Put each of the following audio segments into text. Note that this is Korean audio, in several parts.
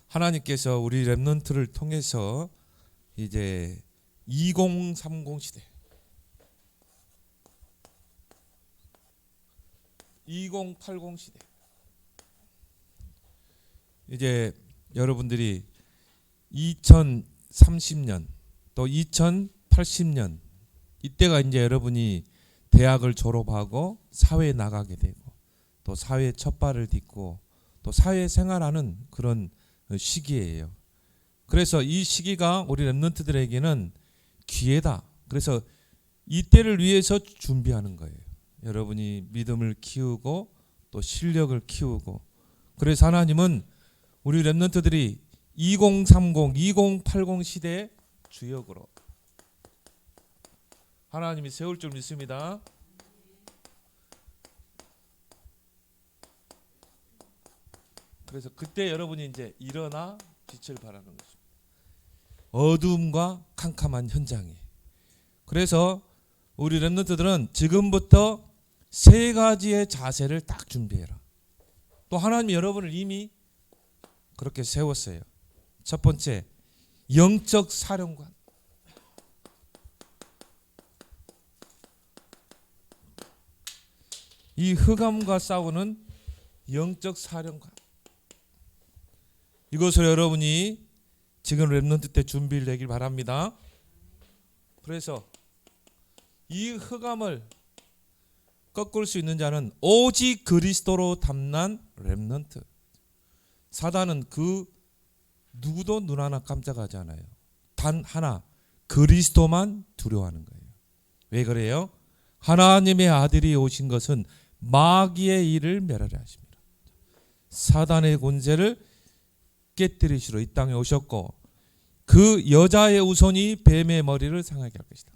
하나님께서 우리 렘넌트를 통해서 이제 2030 시대, 2080 시대, 이제 여러분들이 2030년 또 2080년 이때가 이제 여러분이 대학을 졸업하고 사회에 나가게 되고 또 사회에 첫 발을 딛고 또 사회 생활하는 그런 시기예요. 그래서 이 시기가 우리 렘넌트들에게는 기회다. 그래서 이때를 위해서 준비하는 거예요. 여러분이 믿음을 키우고 또 실력을 키우고, 그래서 하나님은 우리 렘넌트들이 2030, 2080 시대의 주역으로 하나님이 세울 줄 믿습니다. 그래서 그때 여러분이 이제 일어나 빛을 발하는 것입니다. 어두움과 캄캄한 현장에. 그래서 우리 렘넌트들은 지금부터 세 가지의 자세를 딱 준비해라. 또 하나님이 여러분을 이미 그렇게 세웠어요. 첫 번째, 영적 사령관. 이 흑암과 싸우는 영적 사령관. 이것을 여러분이 지금 렘넌트 때 준비를 내길 바랍니다. 그래서 이 흑암을 꺾을 수 있는 자는 오직 그리스도로 담난 렘넌트. 사단은 그 누구도 눈 하나 깜짝하지 않아요. 단 하나, 그리스도만 두려워하는 거예요. 왜 그래요? 하나님의 아들이 오신 것은 마귀의 일을 멸하려 하십니다. 사단의 권세를 깨뜨리시러 이 땅에 오셨고, 그 여자의 우선이 뱀의 머리를 상하게 할 것이다.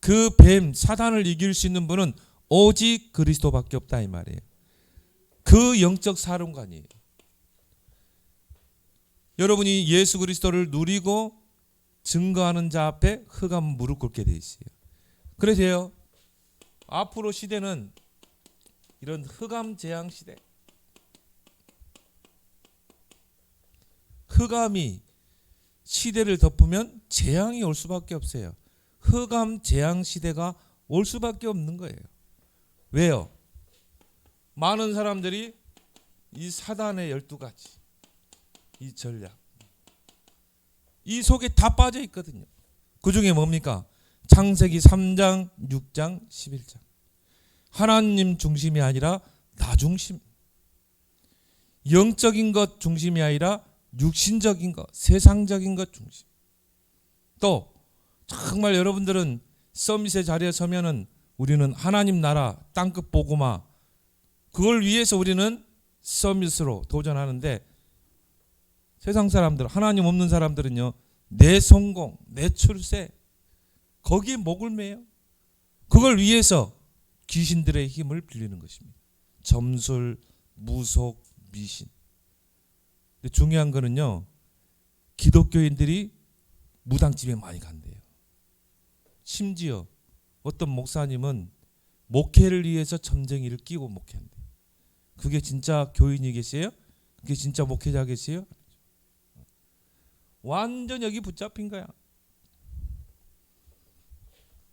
그 뱀 사단을 이길 수 있는 분은 오직 그리스도밖에 없다 이 말이에요. 그 영적 사령관이에요. 여러분이 예수 그리스도를 누리고 증거하는 자 앞에 흑암 무릎 꿇게 돼 있어요. 그래서요, 앞으로 시대는 이런 흑암 재앙 시대, 흑암이 시대를 덮으면 재앙이 올 수밖에 없어요. 흑암 재앙 시대가 올 수밖에 없는 거예요. 왜요? 많은 사람들이 이 사단의 12가지 이 전략, 이 속에 다 빠져 있거든요. 그 중에 뭡니까? 창세기 3장, 6장, 11장. 하나님 중심이 아니라 나 중심. 영적인 것 중심이 아니라 육신적인 것, 세상적인 것 중심. 또 정말 여러분들은 서밋의 자리에 서면은 우리는 하나님 나라 땅끝 복음화, 그걸 위해서 우리는 서밋으로 도전하는데, 세상 사람들, 하나님 없는 사람들은요, 내 성공, 내 출세, 거기에 목을 매요. 그걸 위해서 귀신들의 힘을 빌리는 것입니다. 점술, 무속, 미신. 근데 중요한 거는요, 기독교인들이 무당집에 많이 간대요. 심지어 어떤 목사님은 목회를 위해서 점쟁이를 끼고 목회한대요. 그게 진짜 교인이겠어요? 그게 진짜 목회자겠어요? 완전 여기 붙잡힌 거야.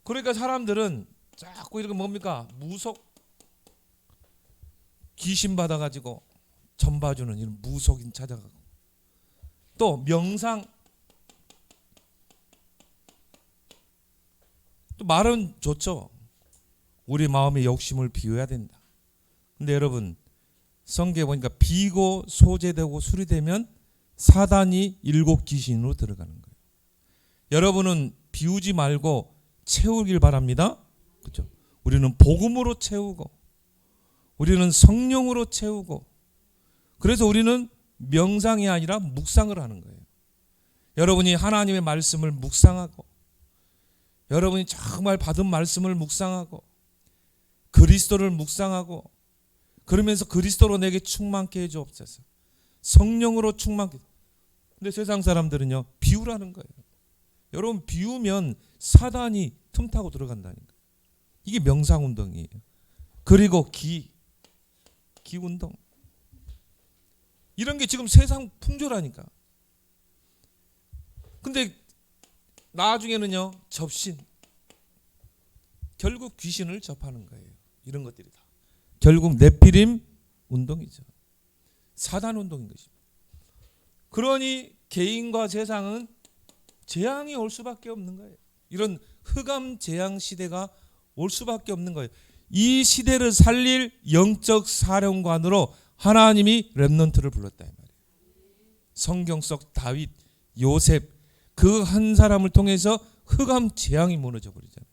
그러니까 사람들은 자꾸 이렇게 뭡니까? 무속, 귀신 받아가지고 전 봐주는 이런 무속인 찾아가고, 또 명상, 또 말은 좋죠. 우리 마음의 욕심을 비워야 된다. 근데 여러분, 성경에 보니까 비고 소재되고 수리되면 사단이 7 귀신으로 들어가는 거예요. 여러분은 비우지 말고 채우길 바랍니다. 그렇죠? 우리는 복음으로 채우고, 우리는 성령으로 채우고, 그래서 우리는 명상이 아니라 묵상을 하는 거예요. 여러분이 하나님의 말씀을 묵상하고, 여러분이 정말 받은 말씀을 묵상하고, 그리스도를 묵상하고, 그러면서 그리스도로 내게 충만케 해주옵소서. 성령으로 충만케. 근데 세상 사람들은요, 비우라는 거예요. 여러분, 비우면 사단이 틈타고 들어간다니까. 이게 명상 운동이에요. 그리고 기 운동. 이런 게 지금 세상 풍조라니까. 근데 나중에는요, 접신. 결국 귀신을 접하는 거예요. 이런 것들이 다. 결국 네피림 운동이죠. 사단 운동인 것입니다. 그러니 개인과 세상은 재앙이 올 수밖에 없는 거예요. 이런 흑암 재앙 시대가 올 수밖에 없는 거예요. 이 시대를 살릴 영적 사령관으로 하나님이 렘넌트를 불렀다 이 말이에요. 성경 속 다윗, 요셉 그 한 사람을 통해서 흑암 재앙이 무너져 버리잖아요.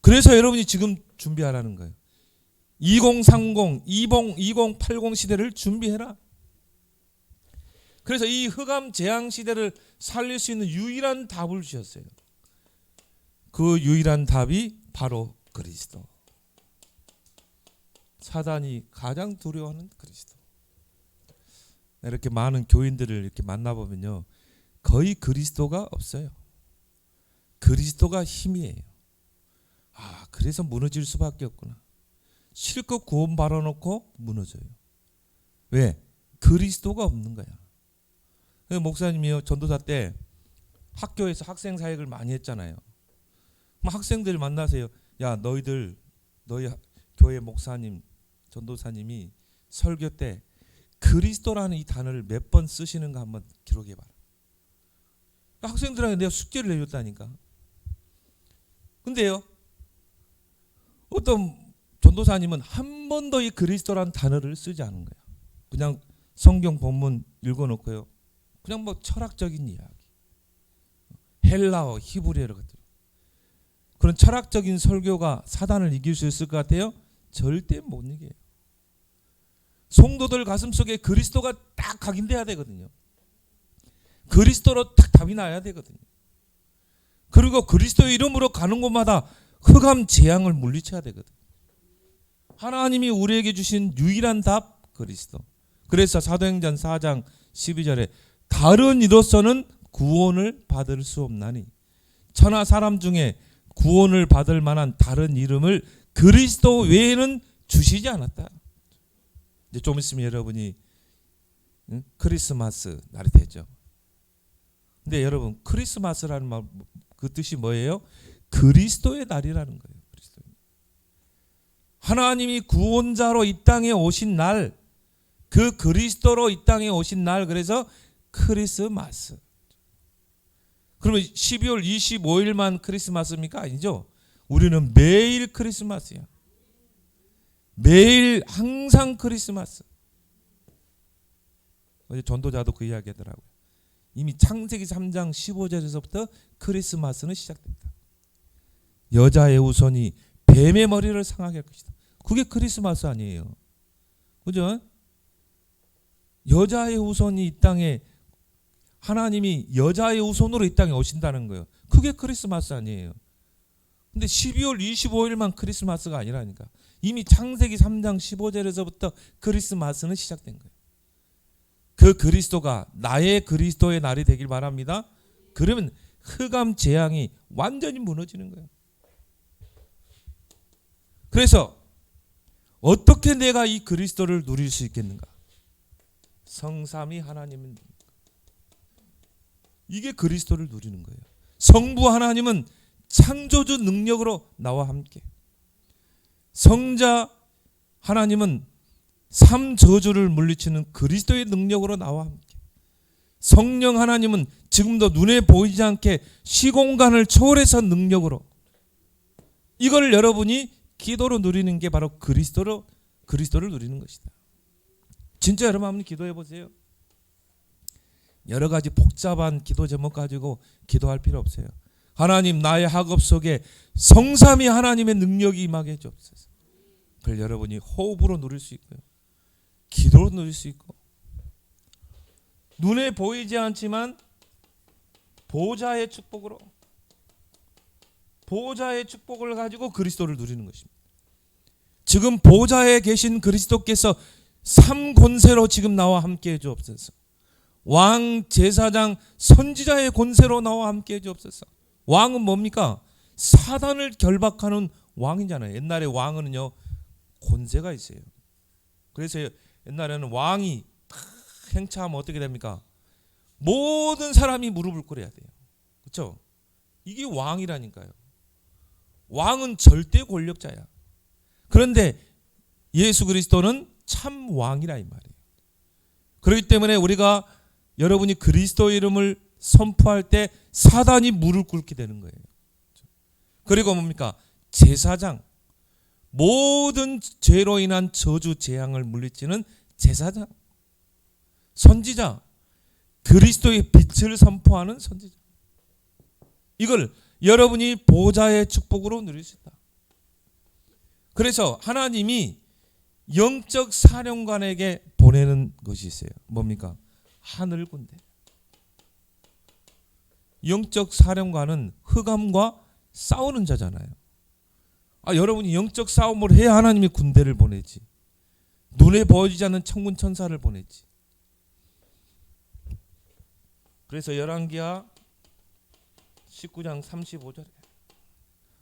그래서 여러분이 지금 준비하라는 거예요. 2030, 2080 시대를 준비해라. 그래서 이 흑암 재앙 시대를 살릴 수 있는 유일한 답을 주셨어요. 그 유일한 답이 바로 그리스도. 사단이 가장 두려워하는 그리스도. 이렇게 많은 교인들을 이렇게 만나보면요, 거의 그리스도가 없어요. 그리스도가 힘이에요. 아, 그래서 무너질 수밖에 없구나. 실컷 구원 받아놓고 무너져요. 왜? 그리스도가 없는 거야. 목사님이요, 전도사 때 학교에서 학생 사역을 많이 했잖아요. 학생들 만나세요. 야, 너희 교회 목사님, 전도사님이 설교 때 그리스도라는 이 단어를 몇 번 쓰시는가 한번 기록해봐라. 학생들한테 내가 숙제를 내줬다니까. 근데요, 어떤 전도사님은 한 번도 이 그리스도라는 단어를 쓰지 않은 거야. 그냥 성경 본문 읽어놓고요, 그냥 뭐 철학적인 이야기, 헬라어, 히브리어 것들, 그런 철학적인 설교가 사단을 이길 수 있을 것 같아요? 절대 못 이겨요. 성도들 가슴속에 그리스도가 딱 각인돼야 되거든요. 그리스도로 딱 답이 나야 되거든요. 그리고 그리스도의 이름으로 가는 곳마다 흑암 재앙을 물리쳐야 되거든요. 하나님이 우리에게 주신 유일한 답, 그리스도. 그래서 사도행전 4장 12절에 다른 이로서는 구원을 받을 수 없나니, 천하 사람 중에 구원을 받을 만한 다른 이름을 그리스도 외에는 주시지 않았다. 이제 좀 있으면 여러분이 크리스마스 날이 되죠. 근데 여러분, 크리스마스라는 말, 그 뜻이 뭐예요? 그리스도의 날이라는 거예요. 그리스도. 하나님이 구원자로 이 땅에 오신 날, 그 그리스도로 이 땅에 오신 날, 그래서 크리스마스. 그러면 12월 25일만 크리스마스입니까? 아니죠. 우리는 매일 크리스마스야. 매일 항상 크리스마스. 어제 전도자도 그 이야기 하더라고요. 이미 창세기 3장 15절에서부터 크리스마스는 시작됩니다. 여자의 후손이 뱀의 머리를 상하게 할 것이다. 그게 크리스마스 아니에요. 그죠? 여자의 후손이 이 땅에, 하나님이 여자의 후손으로 이 땅에 오신다는 거예요. 그게 크리스마스 아니에요. 근데 12월 25일만 크리스마스가 아니라니까. 이미 창세기 3장 15절에서부터 크리스마스는 시작된 거예요. 그 그리스도가 나의 그리스도의 날이 되길 바랍니다. 그러면 흑암 재앙이 완전히 무너지는 거예요. 그래서 어떻게 내가 이 그리스도를 누릴 수 있겠는가? 성삼위 하나님은, 이게 그리스도를 누리는 거예요. 성부 하나님은 창조주 능력으로 나와 함께, 성자 하나님은 삼저주를 물리치는 그리스도의 능력으로 나와 함께, 성령 하나님은 지금도 눈에 보이지 않게 시공간을 초월해서 능력으로, 이걸 여러분이 기도로 누리는 게 바로 그리스도를 누리는 것이다. 진짜 여러분 한번 기도해 보세요. 여러 가지 복잡한 기도 제목 가지고 기도할 필요 없어요. 하나님, 나의 학업 속에 성삼위 하나님의 능력이 임하게 해주옵소서. 그걸 여러분이 호흡으로 누릴 수 있고요, 기도로 누릴 수 있고, 눈에 보이지 않지만 보좌의 축복으로, 보좌의 축복을 가지고 그리스도를 누리는 것입니다. 지금 보좌에 계신 그리스도께서 삼권세로 지금 나와 함께 해주옵소서. 왕, 제사장, 선지자의 권세로 나와 함께 해주옵소서. 왕은 뭡니까? 사단을 결박하는 왕이잖아요. 옛날에 왕은요, 권세가 있어요. 그래서 옛날에는 왕이 행차하면 어떻게 됩니까? 모든 사람이 무릎을 꿇어야 돼요. 그렇죠? 이게 왕이라니까요. 왕은 절대 권력자야. 그런데 예수 그리스도는 참 왕이라 이 말이에요. 그렇기 때문에 우리가 여러분이 그리스도의 이름을 선포할 때 사단이 무릎 꿇게 되는 거예요. 그리고 뭡니까? 제사장, 모든 죄로 인한 저주 재앙을 물리치는 제사장, 선지자, 그리스도의 빛을 선포하는 선지자. 이걸 여러분이 보좌의 축복으로 누릴 수 있다. 그래서 하나님이 영적 사령관에게 보내는 것이 있어요. 뭡니까? 하늘 군대. 영적 사령관은 흑암과 싸우는 자잖아요. 여러분이 영적 싸움을 해야 하나님이 군대를 보내지. 눈에 보이지 않는 천군 천사를 보내지. 그래서 열왕기하 19장 35절에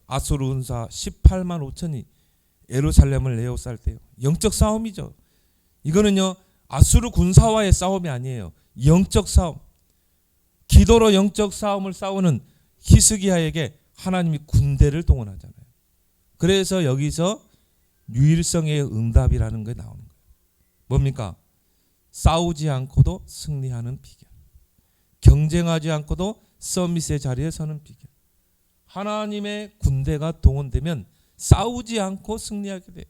아수르 군사 18만 5천이 예루살렘을 에워쌀 때요. 영적 싸움이죠. 이거는요, 아수르 군사와의 싸움이 아니에요. 영적 싸움. 기도로 영적 싸움을 싸우는 히스기야에게 하나님이 군대를 동원하잖아요. 그래서 여기서 유일성의 응답이라는 게 나오는 거예요. 뭡니까? 싸우지 않고도 승리하는 비결. 경쟁하지 않고도 서밋의 자리에 서는 비결. 하나님의 군대가 동원되면 싸우지 않고 승리하게 돼요.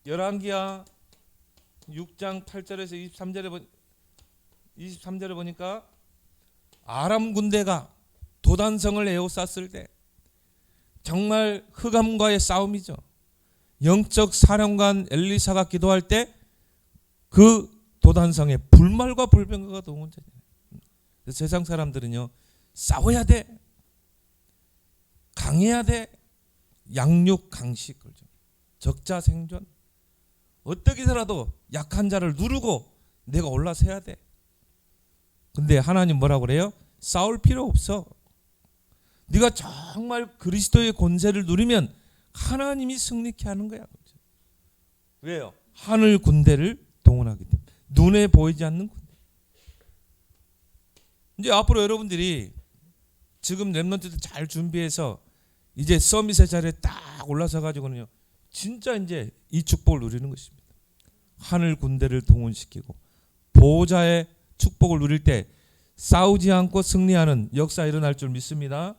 열왕기하 6장 8절에서 23절에 보니까 아람 군대가 도단성을 에워쌌을 때 정말 흑암과의 싸움이죠. 영적 사령관 엘리사가 기도할 때 그 도단성에 불말과 불병거가 동원되잖아요. 세상 사람들은요, 싸워야 돼, 강해야 돼, 양육 강식, 적자 생존, 어떻게 해서라도 약한 자를 누르고 내가 올라서야 돼. 근데 하나님 뭐라고 그래요? 싸울 필요 없어. 네가 정말 그리스도의 권세를 누리면 하나님이 승리케 하는 거야. 왜요? 하늘 군대를 동원하기 때문에. 눈에 보이지 않는 군대. 이제 앞으로 여러분들이 지금 렘넌트들 잘 준비해서 이제 서밋의 자리에 딱 올라서 가지고는요, 진짜 이제 이 축복을 누리는 것입니다. 하늘 군대를 동원시키고 보호자의 축복을 누릴 때 싸우지 않고 승리하는 역사 일어날 줄 믿습니다.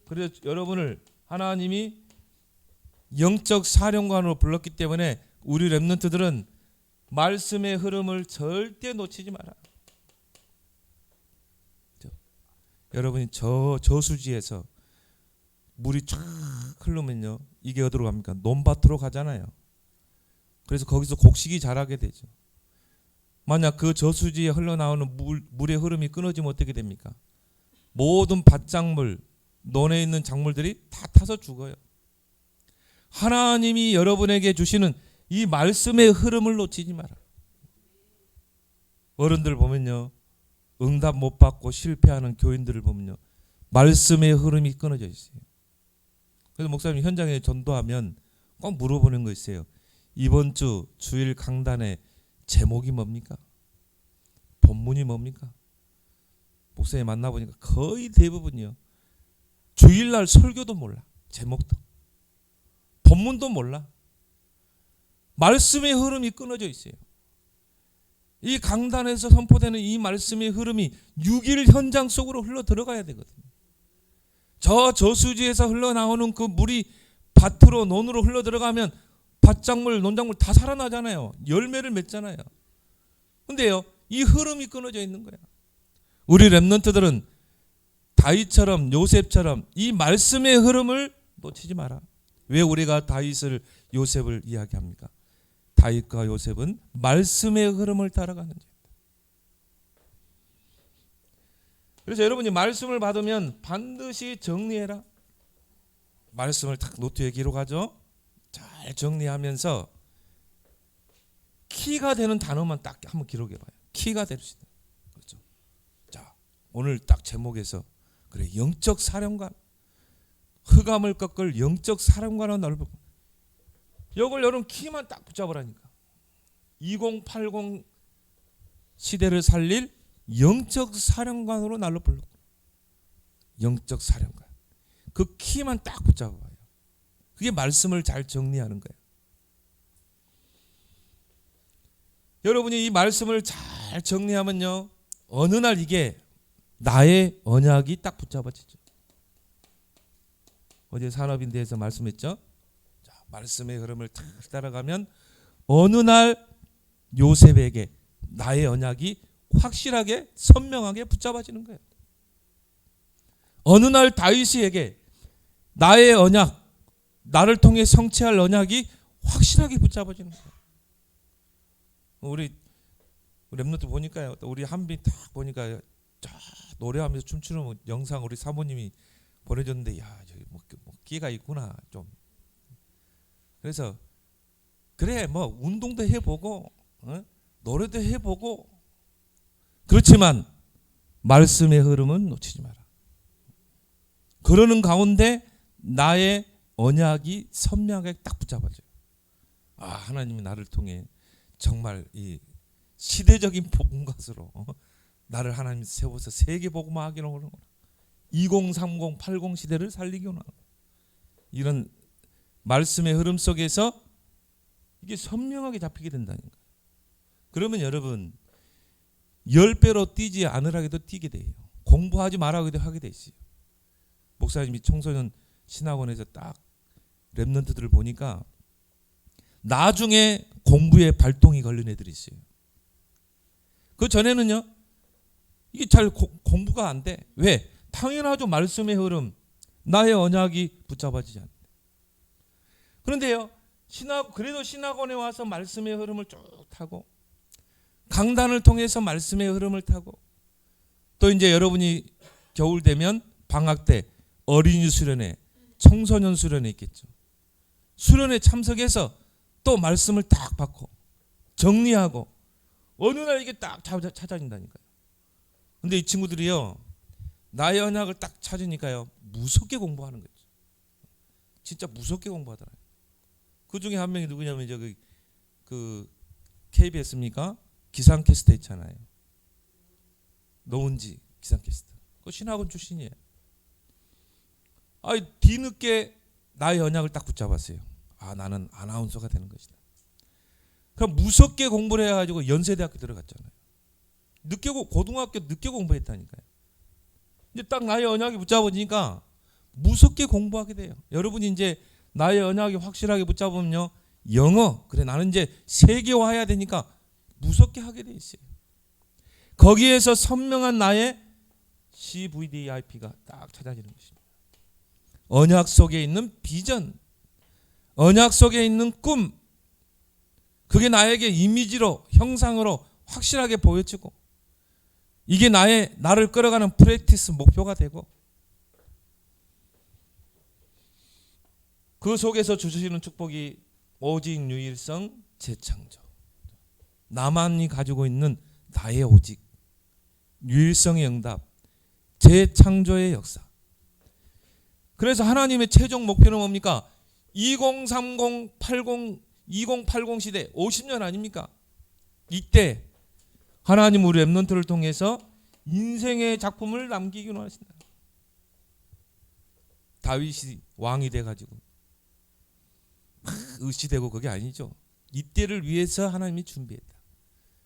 그래서 여러분을 하나님이 영적 사령관으로 불렀기 때문에 우리 렘넌트들은 말씀의 흐름을 절대 놓치지 마라. 여러분이 저수지에서 물이 쫙 흐르면요, 이게 어디로 갑니까? 논밭으로 가잖아요. 그래서 거기서 곡식이 자라게 되죠. 만약 그 저수지에 흘러나오는 물의 흐름이 끊어지면 어떻게 됩니까? 모든 밭작물, 논에 있는 작물들이 다 타서 죽어요. 하나님이 여러분에게 주시는 이 말씀의 흐름을 놓치지 마라. 어른들 보면요, 응답 못 받고 실패하는 교인들을 보면요, 말씀의 흐름이 끊어져 있어요. 그래서 목사님 현장에 전도하면 꼭 물어보는 거 있어요. 이번 주 주일 강단의 제목이 뭡니까? 본문이 뭡니까? 목사님 만나보니까 거의 대부분이요, 주일날 설교도 몰라. 제목도. 본문도 몰라. 말씀의 흐름이 끊어져 있어요. 이 강단에서 선포되는 이 말씀의 흐름이 6일 현장 속으로 흘러 들어가야 되거든요. 저 저수지에서 흘러나오는 그 물이 밭으로 논으로 흘러 들어가면 밭작물, 논작물 다 살아나잖아요. 열매를 맺잖아요. 근데요, 이 흐름이 끊어져 있는 거야. 우리 렘넌트들은 다윗처럼, 요셉처럼 이 말씀의 흐름을 놓치지 마라. 왜 우리가 다윗을, 요셉을 이야기합니까? 다윗과 요셉은 말씀의 흐름을 따라가는 자입니다. 그래서 여러분이 말씀을 받으면 반드시 정리해라. 말씀을 딱 노트에 기록하죠. 잘 정리하면서 키가 되는 단어만 딱 한번 기록해봐요. 키가 될 수 있다. 그렇죠. 자, 오늘 딱 제목에서 그래, 영적 사령관, 흑암을 꺾을 영적 사령관은 넓고, 이걸 여러분 키만 딱 붙잡으라니까. 2080 시대를 살릴 영적 사령관으로 날로 불렀고, 영적 사령관. 그 키만 딱 붙잡아요. 그게 말씀을 잘 정리하는 거예요. 여러분이 이 말씀을 잘 정리하면요, 어느 날 이게 나의 언약이 딱 붙잡아지죠. 어제 산업인대에서 말씀했죠. 자, 말씀의 흐름을 딱 따라가면 어느 날 요셉에게 나의 언약이 확실하게 선명하게 붙잡아지는 거예요. 어느 날 다윗에게 나의 언약, 나를 통해 성취할 언약이 확실하게 붙잡아지는 거예요. 우리 랩노트 보니까요, 우리 한빈 딱 보니까 쫙 노래하면서 춤추는 영상 우리 사모님이 보내줬는데, 야, 저기 뭐 끼가 있구나 좀. 그래서 그래, 뭐 운동도 해보고 노래도 해보고, 그렇지만 말씀의 흐름은 놓치지 마라. 그러는 가운데 나의 언약이 선명하게 딱 붙잡아져요. 아, 하나님이 나를 통해 정말 이 시대적인 복음가수로 나를 하나님 세워서 세계 복음화하기로 하는 거라. 2030, 80 시대를 살리기 원하는 거라. 이런 말씀의 흐름 속에서 이게 선명하게 잡히게 된다는 거예요. 그러면 여러분 10배로 뛰지 않으라고도 뛰게 돼요. 공부하지 말라고도 하게 돼 있어요. 목사님이 청소년 신학원에서 딱 랩런트들을 보니까 나중에 공부에 발동이 걸린 애들이 있어요. 그 전에는요, 이게 잘 공부가 안 돼. 왜? 당연하죠. 말씀의 흐름, 나의 언약이 붙잡아지지 않는다. 그런데요, 그래도 신학원에 와서 말씀의 흐름을 쭉 타고, 강단을 통해서 말씀의 흐름을 타고, 또 이제 여러분이 겨울 되면 방학 때 어린이 수련회, 청소년 수련회 있겠죠. 수련회 참석해서 또 말씀을 딱 받고 정리하고 어느 날 이게 딱 찾아진다니까요. 근데 이 친구들이요, 나의 언약을 딱 찾으니까요, 무섭게 공부하는 거죠. 진짜 무섭게 공부하더라고요. 그 중에 한 명이 누구냐면 저기 그 KBS입니까? 기상캐스터 있잖아요. 노은지 기상캐스터. 그 신학원 출신이에요. 뒤늦게 나의 언약을 딱 붙잡았어요. 아, 나는 아나운서가 되는 것이다. 그럼 무섭게 공부를 해가지고 연세대학교 들어갔잖아요. 고등학교 늦게 공부했다니까요. 이제 딱 나의 언약이 붙잡아지니까 무섭게 공부하게 돼요. 여러분이 이제 나의 언약이 확실하게 붙잡으면요, 영어, 그래 나는 이제 세계화해야 되니까 무섭게 하게 돼 있어요. 거기에서 선명한 나의 CVDIP가 딱 찾아지는 것입니다. 언약 속에 있는 비전, 언약 속에 있는 꿈, 그게 나에게 이미지로, 형상으로 확실하게 보여지고, 이게 나를 끌어가는 프랙티스 목표가 되고, 그 속에서 주시는 축복이 오직 유일성 재창조, 나만이 가지고 있는 나의 오직 유일성의 응답, 재창조의 역사. 그래서 하나님의 최종 목표는 뭡니까? 2030, 2080 시대 50년 아닙니까? 이때 하나님 우리 랩런트를 통해서 인생의 작품을 남기기 원하신다. 다윗이 왕이 돼가지고 의시되고 그게 아니죠. 이때를 위해서 하나님이 준비했다.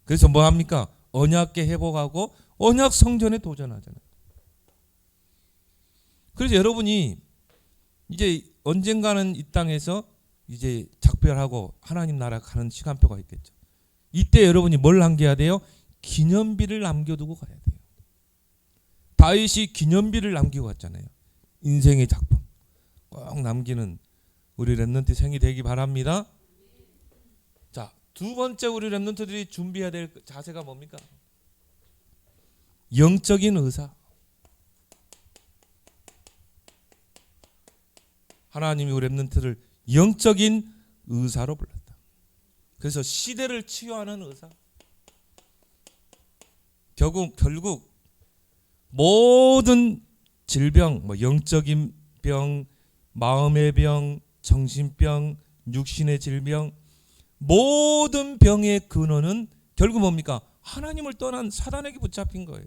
그래서 뭐 합니까? 언약계 회복하고 언약 성전에 도전하잖아요. 그래서 여러분이 이제 언젠가는 이 땅에서 이제 작별하고 하나님 나라 가는 시간표가 있겠죠. 이때 여러분이 뭘 남겨야 돼요? 기념비를 남겨두고 가야 돼요. 다윗이 기념비를 남기고 갔잖아요. 인생의 작품 꼭 남기는 우리 랩런트 생이 되기 바랍니다. 자, 두 번째 우리 랩런트들이 준비해야 될 자세가 뭡니까? 영적인 의사. 하나님이 우리 랩런트를 영적인 의사로 불렀다. 그래서 시대를 치유하는 의사. 결국 모든 질병, 영적인 병, 마음의 병, 정신병, 육신의 질병, 모든 병의 근원은 결국 뭡니까? 하나님을 떠난 사단에게 붙잡힌 거예요.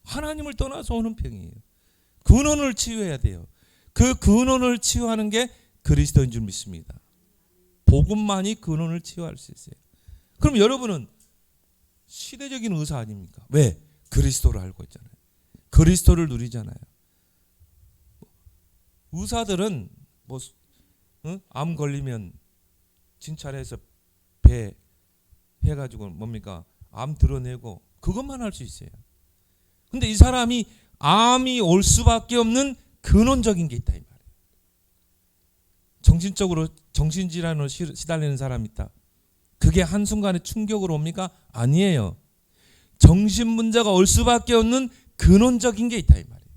하나님을 떠나서 오는 병이에요. 근원을 치유해야 돼요. 그 근원을 치유하는 게 그리스도인 줄 믿습니다. 복음만이 근원을 치유할 수 있어요. 그럼 여러분은 시대적인 의사 아닙니까? 왜? 그리스도를 알고 있잖아요. 그리스도를 누리잖아요. 의사들은 암 걸리면 진찰해서 배 해가지고 뭡니까? 암 드러내고 그것만 할 수 있어요. 근데 이 사람이 암이 올 수밖에 없는 근원적인 게 있다 이 말이에요. 정신적으로 정신질환으로 시달리는 사람이 있다. 그게 한순간에 충격으로 옵니까? 아니에요. 정신 문제가 올 수밖에 없는 근원적인 게 있다 이 말이에요.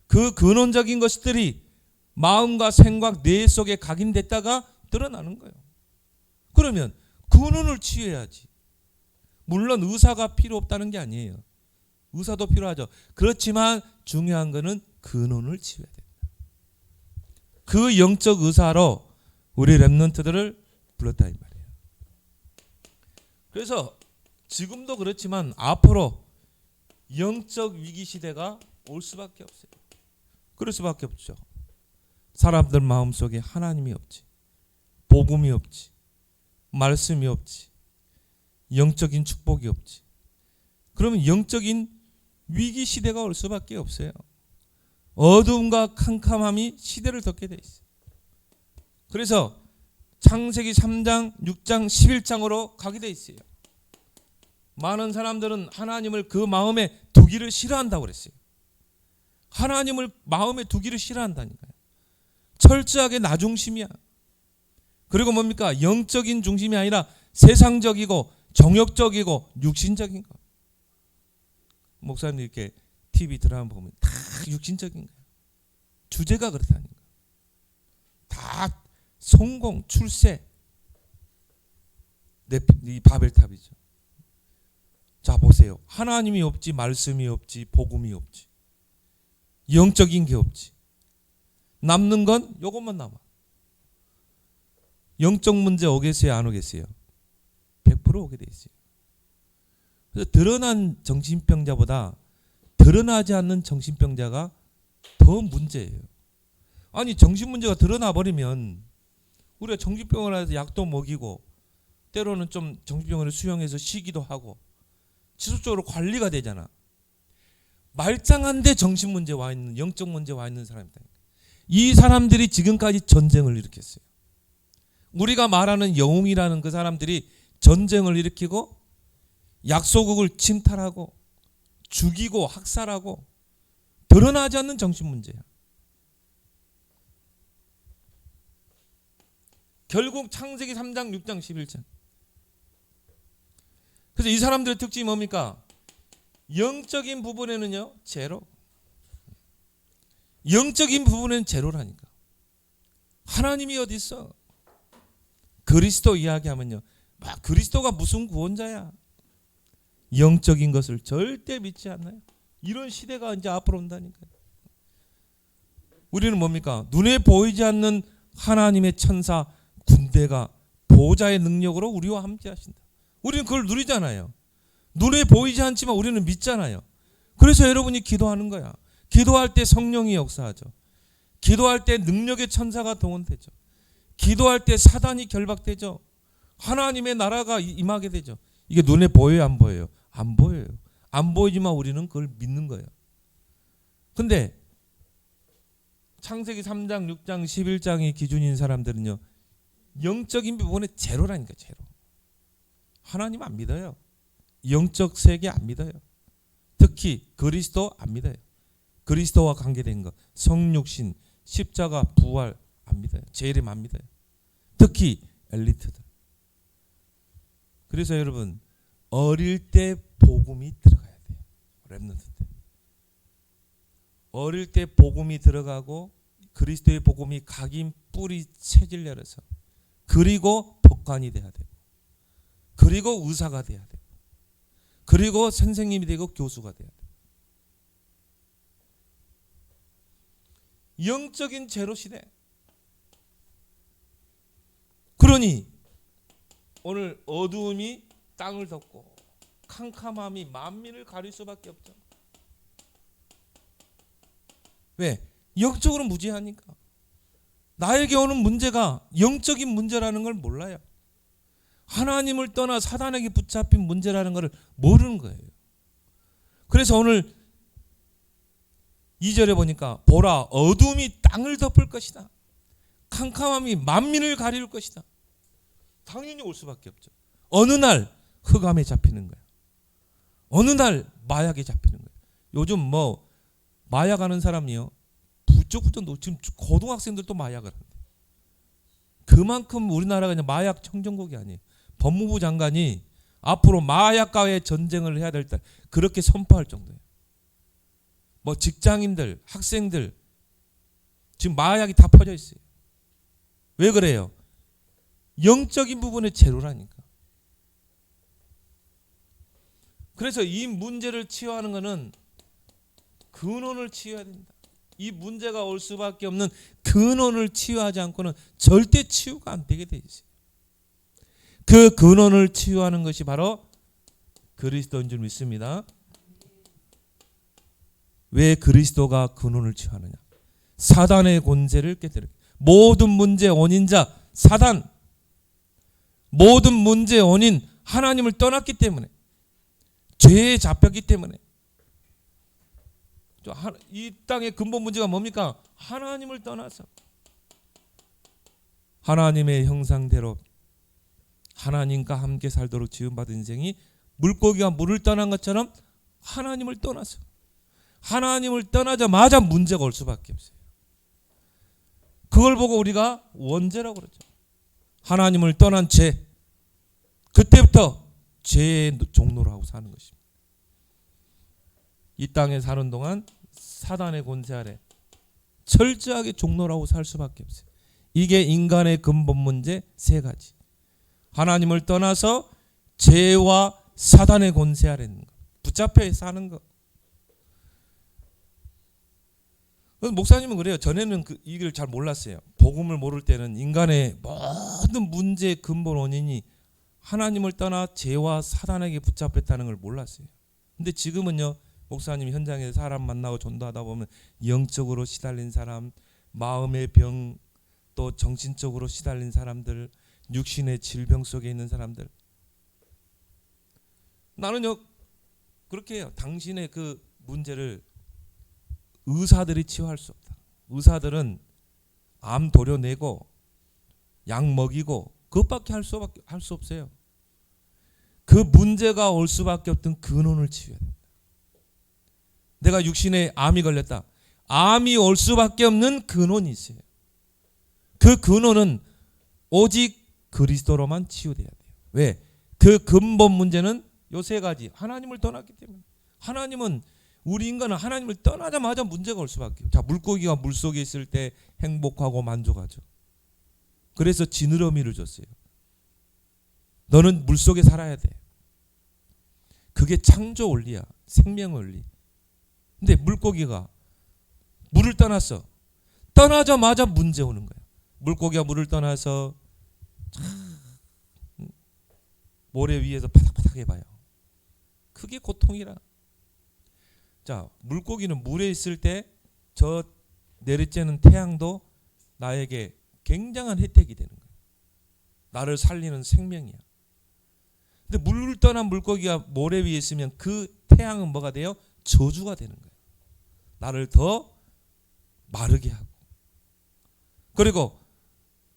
그 근원적인 것들이 마음과 생각, 뇌 속에 각인됐다가 드러나는 거예요. 그러면 근원을 치유해야지. 물론 의사가 필요 없다는 게 아니에요. 의사도 필요하죠. 그렇지만 중요한 거는 근원을 치유해야 됩니다. 그 영적 의사로 우리 렘넌트들을 불렀다 이 말이에요. 그래서 지금도 그렇지만 앞으로 영적 위기 시대가 올 수밖에 없어요. 그럴 수밖에 없죠. 사람들 마음속에 하나님이 없지. 복음이 없지. 말씀이 없지. 영적인 축복이 없지. 그러면 영적인 위기 시대가 올 수밖에 없어요. 어두움과 캄캄함이 시대를 덮게 돼 있어요. 그래서 창세기 3장, 6장, 11장으로 가게 돼 있어요. 많은 사람들은 하나님을 그 마음에 두기를 싫어한다고 그랬어요. 하나님을 마음에 두기를 싫어한다니까요. 철저하게 나 중심이야. 그리고 뭡니까? 영적인 중심이 아니라 세상적이고 정욕적이고 육신적인 거. 목사님 이렇게 TV 드라마 보면 다 육신적인 거예요. 주제가 그렇다는 거예요. 다 성공, 출세. 이 바벨탑이죠. 자 보세요. 하나님이 없지, 말씀이 없지, 복음이 없지. 영적인 게 없지. 남는 건 요것만 남아. 영적 문제 오겠어요? 안 오겠어요? 100% 오게 돼 있어요. 그래서 드러난 정신병자보다 드러나지 않는 정신병자가 더 문제예요. 아니 정신 문제가 드러나 버리면 우리가 정신병원에서 약도 먹이고 때로는 좀 정신병원에 수용해서 쉬기도 하고 지속적으로 관리가 되잖아. 말짱한데 정신 문제 와 있는, 영적 문제 와 있는 사람이다. 이 사람들이 지금까지 전쟁을 일으켰어요. 우리가 말하는 영웅이라는 그 사람들이 전쟁을 일으키고 약소국을 침탈하고 죽이고 학살하고 드러나지 않는 정신 문제야. 결국 창세기 3장, 6장, 11장. 그래서 이 사람들의 특징이 뭡니까? 영적인 부분에는요, 제로. 영적인 부분에는 제로라니까. 하나님이 어디 있어? 그리스도 이야기하면요, 막 그리스도가 무슨 구원자야? 영적인 것을 절대 믿지 않나요? 이런 시대가 이제 앞으로 온다니까요. 우리는 뭡니까? 눈에 보이지 않는 하나님의 천사 군대가 보호자의 능력으로 우리와 함께 하신다. 우리는 그걸 누리잖아요. 눈에 보이지 않지만 우리는 믿잖아요. 그래서 여러분이 기도하는 거야. 기도할 때 성령이 역사하죠. 기도할 때 능력의 천사가 동원되죠. 기도할 때 사단이 결박되죠. 하나님의 나라가 임하게 되죠. 이게 눈에 보여요, 안 보여요? 안 보여요. 안 보이지만 우리는 그걸 믿는 거예요. 근데 창세기 3장, 6장, 11장이 기준인 사람들은요, 영적인 부분에 제로라니까, 제로. 하나님 안 믿어요. 영적 세계 안 믿어요. 특히 그리스도 안 믿어요. 그리스도와 관계된 것, 성육신, 십자가, 부활 안 믿어요. 재림 안 믿어요. 특히 엘리트들. 그래서 여러분 어릴 때 복음이 들어가야 돼요. 렘넌트 때. 어릴 때 복음이 들어가고 그리스도의 복음이 각인 뿌리 체질 열어서 그리고 법관이 돼야 되고 그리고 의사가 돼야 되고 그리고 선생님이 되고 교수가 돼야 돼요. 영적인 제로 시대. 그러니 오늘 어두움이 땅을 덮고 캄캄함이 만민을 가릴 수밖에 없죠. 왜? 영적으로 무지하니까. 나에게 오는 문제가 영적인 문제라는 걸 몰라요. 하나님을 떠나 사단에게 붙잡힌 문제라는 걸 모르는 거예요. 그래서 오늘 2절에 보니까 보라 어둠이 땅을 덮을 것이다. 캄캄함이 만민을 가릴 것이다. 당연히 올 수밖에 없죠. 어느 날 흑암에 잡히는 거야. 어느 날 마약에 잡히는 거야. 요즘 뭐 마약 하는 사람이요. 부쩍부쩍 지금 고등학생들도 마약을 한대. 그만큼 우리나라가 그냥 마약 청정국이 아니에요. 법무부 장관이 앞으로 마약과의 전쟁을 해야 될 때 그렇게 선포할 정도예요. 뭐 직장인들, 학생들 지금 마약이 다 퍼져 있어요. 왜 그래요? 영적인 부분의 제로라니까. 그래서 이 문제를 치유하는 것은 근원을 치유해야 된다. 이 문제가 올 수밖에 없는 근원을 치유하지 않고는 절대 치유가 안 되게 돼 있어요. 그 근원을 치유하는 것이 바로 그리스도인 줄 믿습니다. 왜 그리스도가 근원을 치유하느냐? 사단의 권세를 깨뜨려. 모든 문제의 원인자 사단, 모든 문제의 원인 하나님을 떠났기 때문에, 죄에 잡혔기 때문에. 이 땅의 근본 문제가 뭡니까? 하나님을 떠나서 하나님의 형상대로 하나님과 함께 살도록 지음받은 인생이 물고기가 물을 떠난 것처럼 하나님을 떠나서, 하나님을 떠나자마자 문제가 올 수밖에 없어요. 그걸 보고 우리가 원죄라고 그러죠. 하나님을 떠난 죄, 그때부터 죄의 종로로 하고 사는 것입니다. 이 땅에 사는 동안 사단의 권세 아래 철저하게 종로라고 살 수밖에 없어요. 이게 인간의 근본 문제 세 가지. 하나님을 떠나서 죄와 사단의 권세 아래 있는 것, 붙잡혀 사는 것. 목사님은 그래요. 전에는 이걸 잘 몰랐어요. 복음을 모를 때는 인간의 모든 문제의 근본 원인이 하나님을 떠나 죄와 사단에게 붙잡혔다는 걸 몰랐어요. 근데 지금은요, 목사님 현장에서 사람 만나고 전도하다 보면 영적으로 시달린 사람, 마음의 병, 또 정신적으로 시달린 사람들, 육신의 질병 속에 있는 사람들. 나는요 그렇게 해요. 당신의 그 문제를 의사들이 치유할 수 없다. 의사들은 암 도려내고 약 먹이고 그것밖에 할 수 없어요. 그 문제가 올 수밖에 없던 근원을 치유해야 된다. 내가 육신에 암이 걸렸다. 암이 올 수밖에 없는 근원이 있어요. 그 근원은 오직 그리스도로만 치유돼야 돼요. 왜? 그 근본 문제는 요 세 가지. 하나님을 떠났기 때문에. 하나님은, 우리 인간은 하나님을 떠나자마자 문제가 올 수밖에 없어요. 자, 물고기가 물속에 있을 때 행복하고 만족하죠. 그래서 지느러미를 줬어요. 너는 물속에 살아야 돼. 그게 창조 원리야. 생명 원리. 근데 물고기가 물을 떠났어. 떠나자마자 문제 오는 거야. 물고기가 물을 떠나서 모래 위에서 바닥바닥 해봐요. 그게 고통이라. 자, 물고기는 물에 있을 때 저 내리쬐는 태양도 나에게 굉장한 혜택이 되는 거예요. 나를 살리는 생명이야. 근데 물을 떠난 물고기가 모래 위에 있으면 그 태양은 뭐가 돼요? 저주가 되는 거예요. 나를 더 마르게 하고. 그리고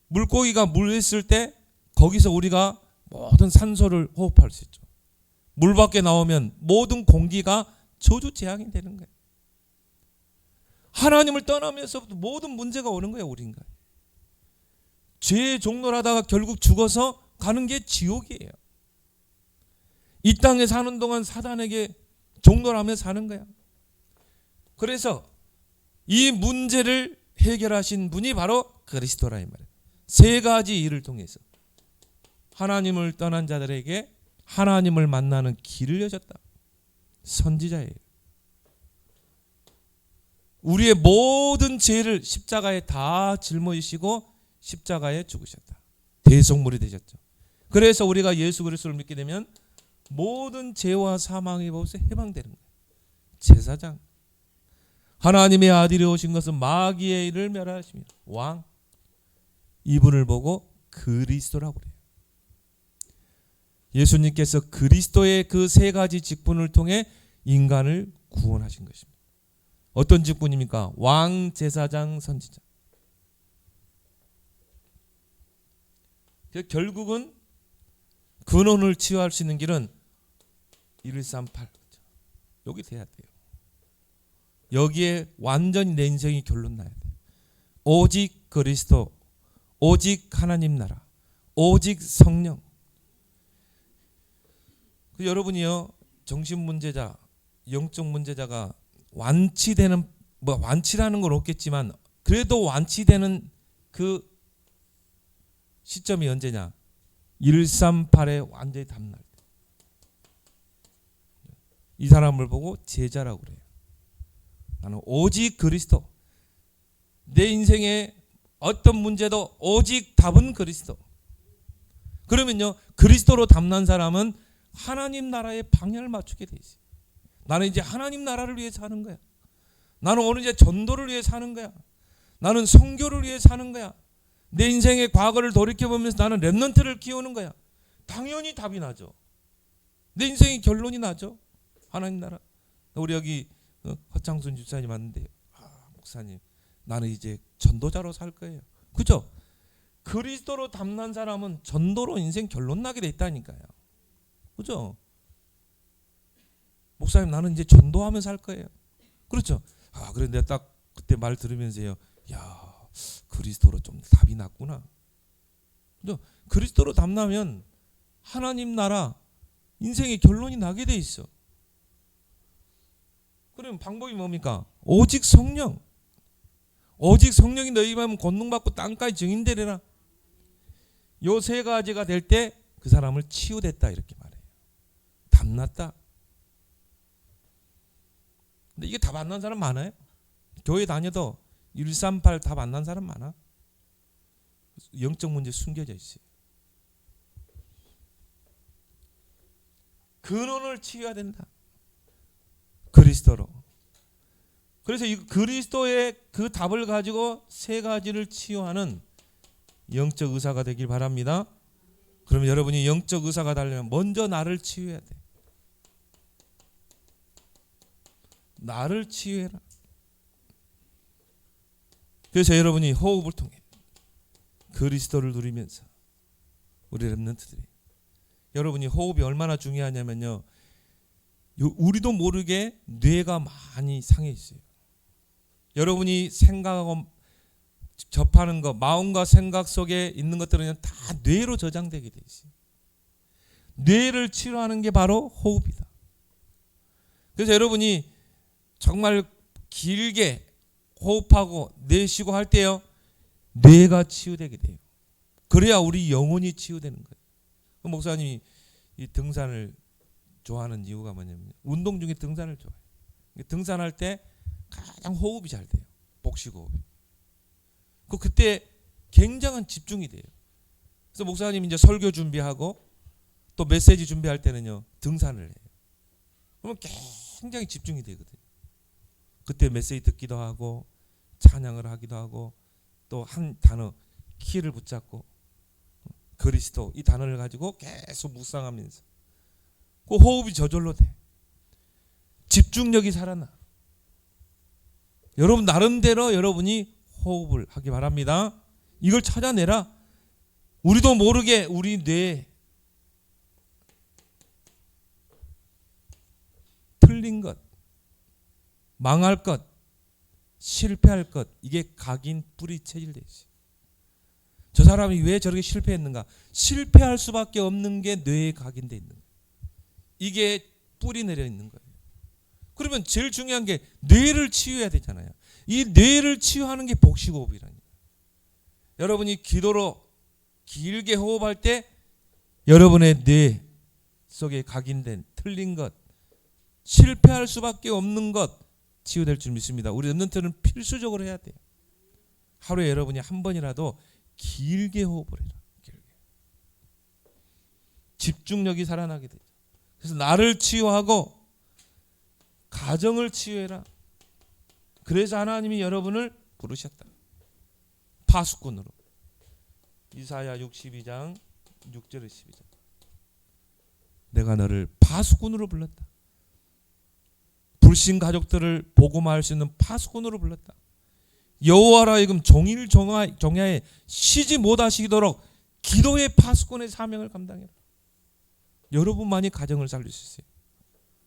물고기가 물에 있을 때 거기서 우리가 모든 산소를 호흡할 수 있죠. 물 밖에 나오면 모든 공기가 저주 재앙이 되는 거예요. 하나님을 떠나면서부터 모든 문제가 오는 거예요. 우리 인간. 죄의 종로를 하다가 결국 죽어서 가는 게 지옥이에요. 이 땅에 사는 동안 사단에게 종로를 하며 사는 거야. 그래서 이 문제를 해결하신 분이 바로 그리스도라 이 말이에요. 세 가지 일을 통해서 하나님을 떠난 자들에게 하나님을 만나는 길을 여셨다. 선지자예요. 우리의 모든 죄를 십자가에 다 짊어지시고 십자가에 죽으셨다. 대속물이 되셨죠. 그래서 우리가 예수 그리스도를 믿게 되면 모든 죄와 사망의 법에서 해방되는 거예요. 제사장. 하나님의 아들이 오신 것은 마귀의 일을 멸하시며 왕. 이분을 보고 그리스도라고 그래요. 예수님께서 그리스도의 그 세 가지 직분을 통해 인간을 구원하신 것입니다. 어떤 직분입니까? 왕, 제사장, 선지자. 결국은 근원을 치유할 수 있는 길은 1138. 여기 돼야 돼요. 여기에 완전히 내 인생이 결론 나야 돼요. 오직 그리스도, 오직 하나님 나라, 오직 성령. 여러분이요, 정신 문제자, 영적 문제자가 완치되는, 완치라는 건 없겠지만 그래도 완치되는 그 시점이 언제냐? 138에 완전히 담날 때. 이 사람을 보고 제자라고 그래요. 나는 오직 그리스도. 내 인생의 어떤 문제도 오직 답은 그리스도. 그러면요, 그리스도로 담난 사람은 하나님 나라의 방향을 맞추게 돼 있어요. 나는 이제 하나님 나라를 위해 사는 거야. 나는 오늘 이제 전도를 위해 사는 거야. 나는 선교를 위해 사는 거야. 내 인생의 과거를 돌이켜보면서 나는 렘넌트를 키우는 거야. 당연히 답이 나죠. 내 인생의 결론이 나죠. 하나님 나라. 우리 여기 허창순 집사님 왔는데, 목사님, 나는 이제 전도자로 살 거예요. 그죠? 그리스도로 담난 사람은 전도로 인생 결론 나게 돼 있다니까요. 그죠? 목사님, 나는 이제 전도하며 살 거예요. 그렇죠? 그런데 딱 그때 말 들으면서요, 야, 그리스도로 좀 답이 났구나. 그죠? 그리스도로 담나면 하나님 나라 인생의 결론이 나게 돼 있어. 그러면 방법이 뭡니까? 오직 성령. 오직 성령이 너희 마음 권능받고 땅까지 증인되리라. 요 세 가지가 될 때 그 사람을 치유됐다 이렇게 말해요. 담났다. 근데 이게 답 안 난 사람 많아요. 교회 다녀도 138 답 안 난 사람 많아. 영적 문제 숨겨져 있어요. 근원을 치유해야 된다. 그리스도로. 그래서 이 그리스도의 그 답을 가지고 세 가지를 치유하는 영적 의사가 되길 바랍니다. 그러면 여러분이 영적 의사가 되려면 먼저 나를 치유해야 돼. 나를 치유해라. 그래서 여러분이 호흡을 통해 그리스도를 누리면서 우리 렘넌트들이, 여러분이 호흡이 얼마나 중요하냐면요, 우리도 모르게 뇌가 많이 상해 있어요. 여러분이 생각하고 접하는 것, 마음과 생각 속에 있는 것들은 다 뇌로 저장되게 돼 있어요. 뇌를 치료하는 게 바로 호흡이다. 그래서 여러분이 정말 길게 호흡하고 내쉬고 할 때요, 뇌가 치유되게 돼요. 그래야 우리 영혼이 치유되는 거예요. 목사님이 이 등산을 좋아하는 이유가 뭐냐면, 운동 중에 등산을 좋아해요. 등산할 때 가장 호흡이 잘 돼요. 복식 호흡이. 그때 굉장한 집중이 돼요. 그래서 목사님이 이제 설교 준비하고 또 메시지 준비할 때는요, 등산을 해요. 그러면 굉장히 집중이 되거든요. 그때 메시지 듣기도 하고 찬양을 하기도 하고 또 한 단어 키를 붙잡고 그리스도 이 단어를 가지고 계속 묵상하면서 그 호흡이 저절로 돼. 집중력이 살아나. 여러분 나름대로 여러분이 호흡을 하기 바랍니다. 이걸 찾아내라. 우리도 모르게 우리 뇌에 틀린 것, 망할 것, 실패할 것, 이게 각인 뿌리 체질돼 있어요. 저 사람이 왜 저렇게 실패했는가? 실패할 수밖에 없는 게 뇌에 각인돼 있는 거예요. 이게 뿌리 내려 있는 거예요. 그러면 제일 중요한 게 뇌를 치유해야 되잖아요. 이 뇌를 치유하는 게 복식호흡이라니까. 여러분이 기도로 길게 호흡할 때 여러분의 뇌 속에 각인된 틀린 것, 실패할 수밖에 없는 것 치유될 줄 믿습니다. 우리 렘넌트는 필수적으로 해야 돼요. 하루에 여러분이 한 번이라도 길게 호흡을 해라. 길게. 집중력이 살아나게 되죠. 그래서 나를 치유하고 가정을 치유해라. 그래서 하나님이 여러분을 부르셨다. 파수꾼으로. 이사야 62장 6절에 12절. 내가 너를 파수꾼으로 불렀다. 불신 가족들을 복음화할 수 있는 파수꾼으로 불렀다. 여호와라 하여금 종일 종야에 쉬지 못하시도록 기도의 파수꾼의 사명을 감당해라. 여러분만이 가정을 살릴 수 있어요.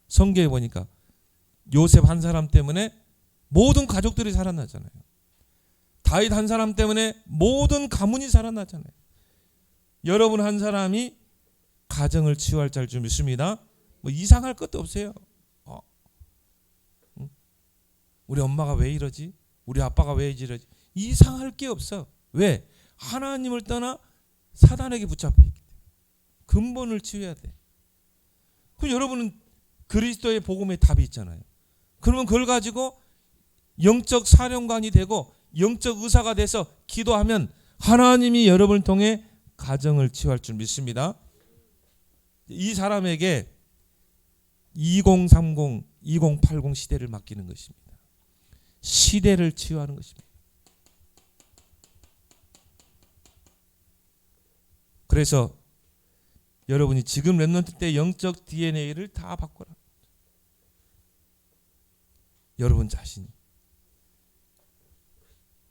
성경에 보니까 요셉 한 사람 때문에 모든 가족들이 살아나잖아요. 다윗 한 사람 때문에 모든 가문이 살아나잖아요. 여러분 한 사람이 가정을 치유할 줄 믿습니다. 뭐 이상할 것도 없어요. 우리 엄마가 왜 이러지? 우리 아빠가 왜 이러지? 이상할 게 없어. 왜? 하나님을 떠나 사단에게 붙잡혀 있기 때문에. 근본을 치유해야 돼. 그럼 여러분은 그리스도의 복음의 답이 있잖아요. 그러면 그걸 가지고 영적 사령관이 되고 영적 의사가 돼서 기도하면 하나님이 여러분을 통해 가정을 치유할 줄 믿습니다. 이 사람에게 2030, 2080 시대를 맡기는 것입니다. 시대를 치유하는 것입니다. 그래서 여러분이 지금 렘넌트 때 영적 DNA를 다 바꿔라. 여러분 자신이.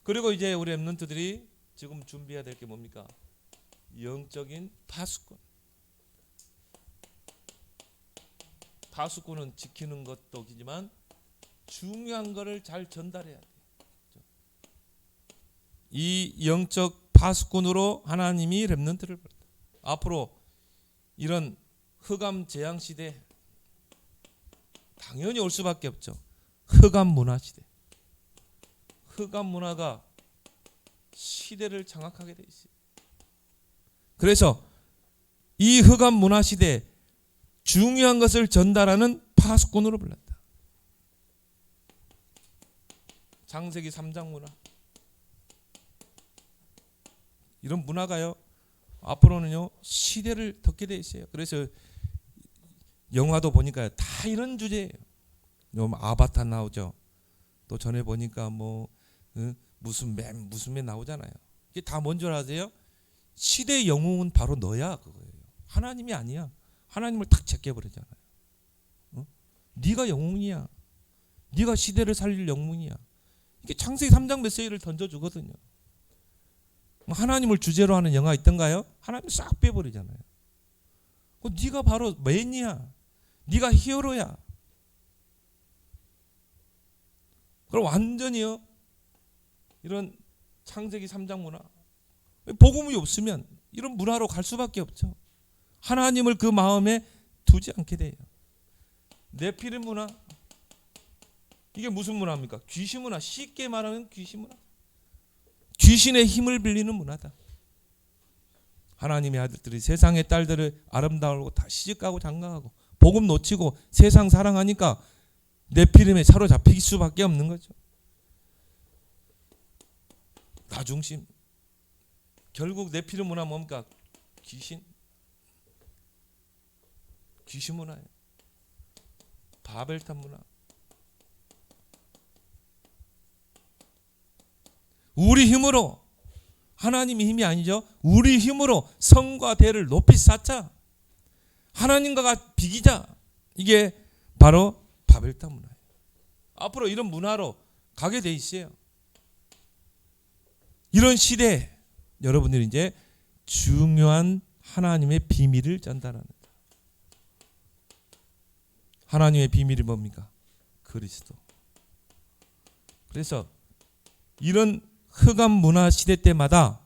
그리고 이제 우리 렘넌트들이 지금 준비해야 될 게 뭡니까? 영적인 파수꾼. 파수꾼은 지키는 것도 이지만 중요한 것을 잘 전달해야 돼요. 이 영적 파수꾼으로 하나님이 렘넌트를 부른다. 앞으로 이런 흑암 재앙 시대 당연히 올 수밖에 없죠. 흑암 문화 시대. 흑암 문화가 시대를 장악하게 돼 있어요. 그래서 이 흑암 문화 시대에 중요한 것을 전달하는 파수꾼으로 불렀다. 창세기 3장 문화. 이런 문화가요. 앞으로는요. 시대를 덮게 돼 있어요. 그래서 영화도 보니까 다 이런 주제예요. 아바타 나오죠. 또 전에 보니까 뭐 무슨 매 나오잖아요. 이게 다 뭔 줄 아세요? 시대의 영웅은 바로 너야 그거예요. 하나님이 아니야. 하나님을 탁 제껴버리잖아요. 네가 영웅이야. 네가 시대를 살릴 영웅이야. 이게 창세기 3장 메시지를 던져주거든요. 하나님을 주제로 하는 영화 있던가요? 하나님 싹 빼버리잖아요. 네가 바로 맨이야. 네가 히어로야. 그럼 완전히요. 이런 창세기 3장 문화. 복음이 없으면 이런 문화로 갈 수밖에 없죠. 하나님을 그 마음에 두지 않게 돼요. 네피림 문화. 이게 무슨 문화입니까? 귀신 문화. 쉽게 말하면 귀신 문화. 귀신의 힘을 빌리는 문화다. 하나님의 아들들이 세상의 딸들을 아름다워하고 다 시집가고 장가가고 복음 놓치고 세상 사랑하니까 네피림에 사로잡힐 수밖에 없는 거죠. 나중심. 결국 네피림 문화 뭡니까? 귀신. 귀신 문화예요. 바벨탑 문화. 우리 힘으로, 하나님의 힘이 아니죠. 우리 힘으로 성과 대를 높이 쌓자. 하나님과 비기자. 이게 바로 바벨탑 문화예요. 앞으로 이런 문화로 가게 돼 있어요. 이런 시대에 여러분들이 이제 중요한 하나님의 비밀을 전달합니다. 하나님의 비밀이 뭡니까? 그리스도. 그래서 이런 흑암 문화 시대 때마다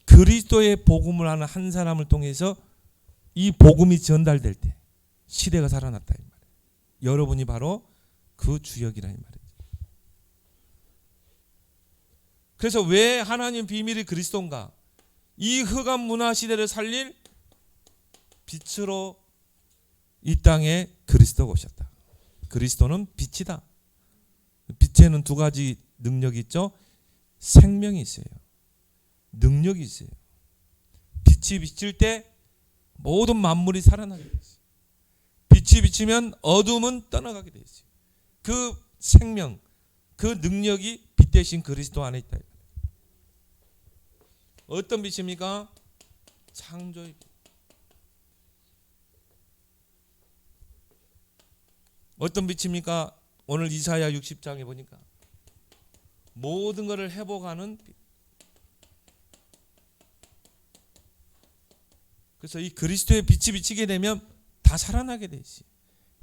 그리스도의 복음을 하는 한 사람을 통해서 이 복음이 전달될 때 시대가 살아났다 이 말이에요. 여러분이 바로 그 주역이라 이 말이에요. 그래서 왜 하나님 비밀이 그리스도인가? 이 흑암 문화 시대를 살릴 빛으로 이 땅에 그리스도가 오셨다. 그리스도는 빛이다. 빛에는 두 가지 능력이 있죠. 생명이 있어요. 능력이 있어요. 빛이 비칠 때 모든 만물이 살아나게 있어요. 빛이 비치면 어둠은 떠나가게 돼 있어요. 그 생명, 그 능력이 빛 대신 그리스도 안에 있다. 어떤 빛입니까? 창조의 빛. 어떤 빛입니까? 오늘 이사야 60장에 보니까 모든 것을 회복하는 빛. 그래서 이 그리스도의 빛이 비치게 되면 다 살아나게 돼 있어요.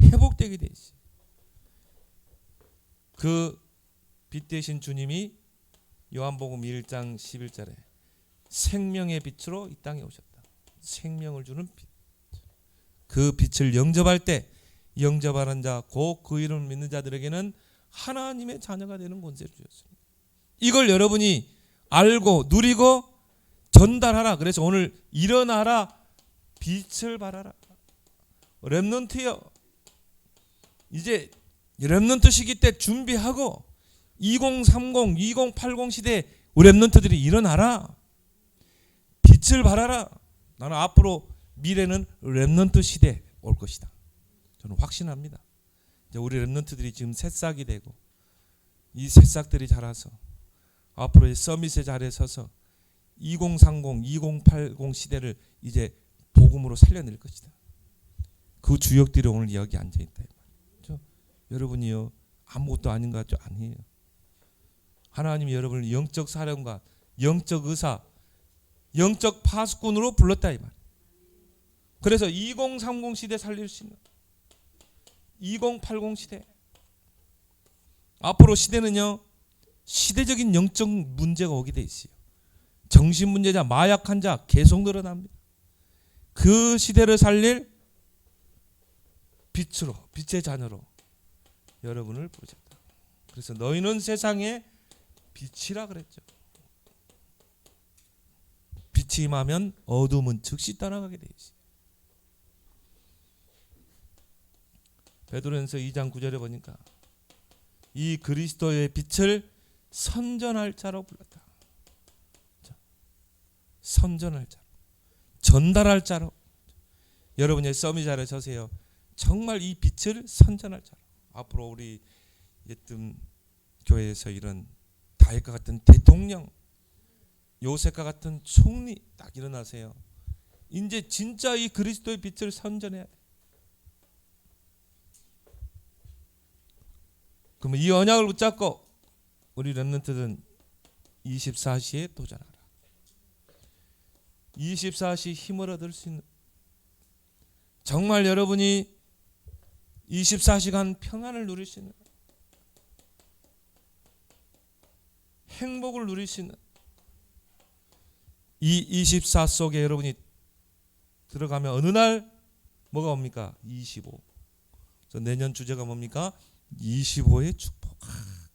회복되게 돼 있어요. 그 빛 대신 주님이 요한복음 1장 11절에 생명의 빛으로 이 땅에 오셨다. 생명을 주는 빛. 그 빛을 영접할 때 영접하는 자, 곧 그 이름을 믿는 자들에게는 하나님의 자녀가 되는 권세를 주셨습니다. 이걸 여러분이 알고 누리고 전달하라. 그래서 오늘 일어나라, 빛을 발하라. 렘넌트여, 이제 렘넌트 시기 때 준비하고 2030, 2080 시대에 우리 렘넌트들이 일어나라. 빛을 발하라. 나는 앞으로 미래는 렘넌트 시대에 올 것이다. 저는 확신합니다. 이제 우리 렘넌트들이 지금 새싹이 되고 이 새싹들이 자라서 앞으로 서밋의 자리에 서서 2030, 2080 시대를 이제 복음으로 살려낼 것이다. 그 주역들이 오늘 여기 앉아 있다. 여러분이요, 아무것도 아닌 것 같죠? 아니에요. 하나님이 여러분을 영적 사령관, 영적 의사, 영적 파수꾼으로 불렀다 이 말. 그래서 2030 시대 살릴 수 있는 2080 시대. 앞으로 시대는요, 시대적인 영적 문제가 오게 돼 있어요. 정신 문제자, 마약 환자 계속 늘어납니다. 그 시대를 살릴 빛으로, 빛의 자녀로 여러분을 부르셨다. 그래서 너희는 세상의 빛이라 그랬죠. 빛이 임하면 어둠은 즉시 떠나가게 돼 있어요. 베드로전서 2장 9절에 보니까 이 그리스도의 빛을 선전할 자로 불렀다. 선전할 자로, 전달할 자로. 여러분의 서밋 자리에 서세요. 정말 이 빛을 선전할 자로. 앞으로 우리 예뜸 교회에서 이런 다윗과 같은 대통령, 요셉과 같은 총리 딱 일어나세요. 이제 진짜 이 그리스도의 빛을 선전해야 돼. 그러면 이 언약을 붙잡고 우리 렘넌트들은 24시에 도전하라. 24시 힘을 얻을 수 있는, 정말 여러분이 24시간 평안을 누릴 수 있는, 행복을 누릴 수 있는 이 24 속에 여러분이 들어가면 어느 날 뭐가 옵니까? 25. 그래서 내년 주제가 뭡니까? 25의 축복.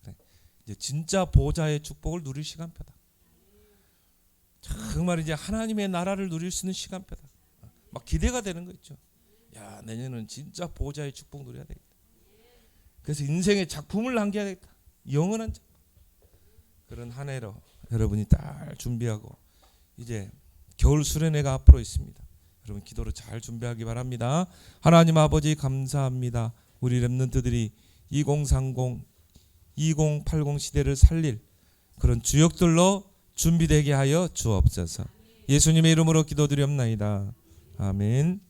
그래. 이제 진짜 보좌의 축복을 누릴 시간표다. 정말 이제 하나님의 나라를 누릴 수 있는 시간표다. 막 기대가 되는 거 있죠. 야, 내년은 진짜 보좌의 축복 누려야 되겠다. 그래서 인생의 작품을 남겨야 되겠다. 영원한 작품. 그런 한 해로 여러분이 딱 준비하고, 이제 겨울 수련회가 앞으로 있습니다. 여러분 기도로 잘 준비하기 바랍니다. 하나님 아버지 감사합니다. 우리 렘넌트들이 2030, 2080 시대를 살릴 그런 주역들로 준비되게 하여 주옵소서. 예수님의 이름으로 기도드리옵나이다. 아멘.